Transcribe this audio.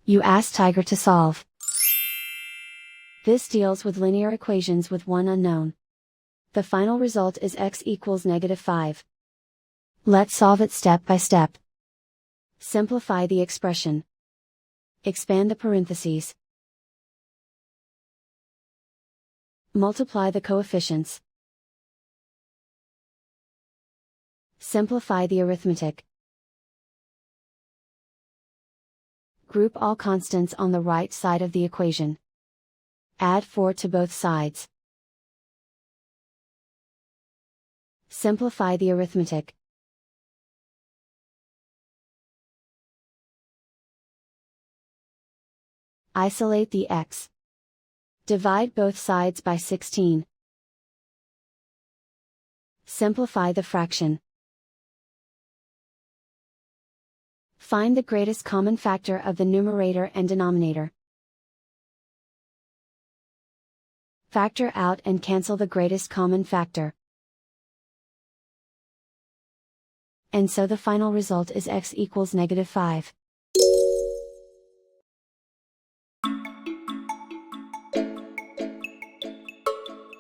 You ask Tiger to solve. This deals with linear equations with one unknown. The final result is x equals -5. Let's solve it step by step. Simplify the expression. Expand the parentheses. Multiply the coefficients. Simplify the arithmetic. Group all constants on the right side of the equation. Add 4 to both sides. Simplify the arithmetic. Isolate the x. Divide both sides by 16. Simplify the fraction. Find the greatest common factor of the numerator and denominator. Factor out and cancel the greatest common factor. And so the final result is x equals -5.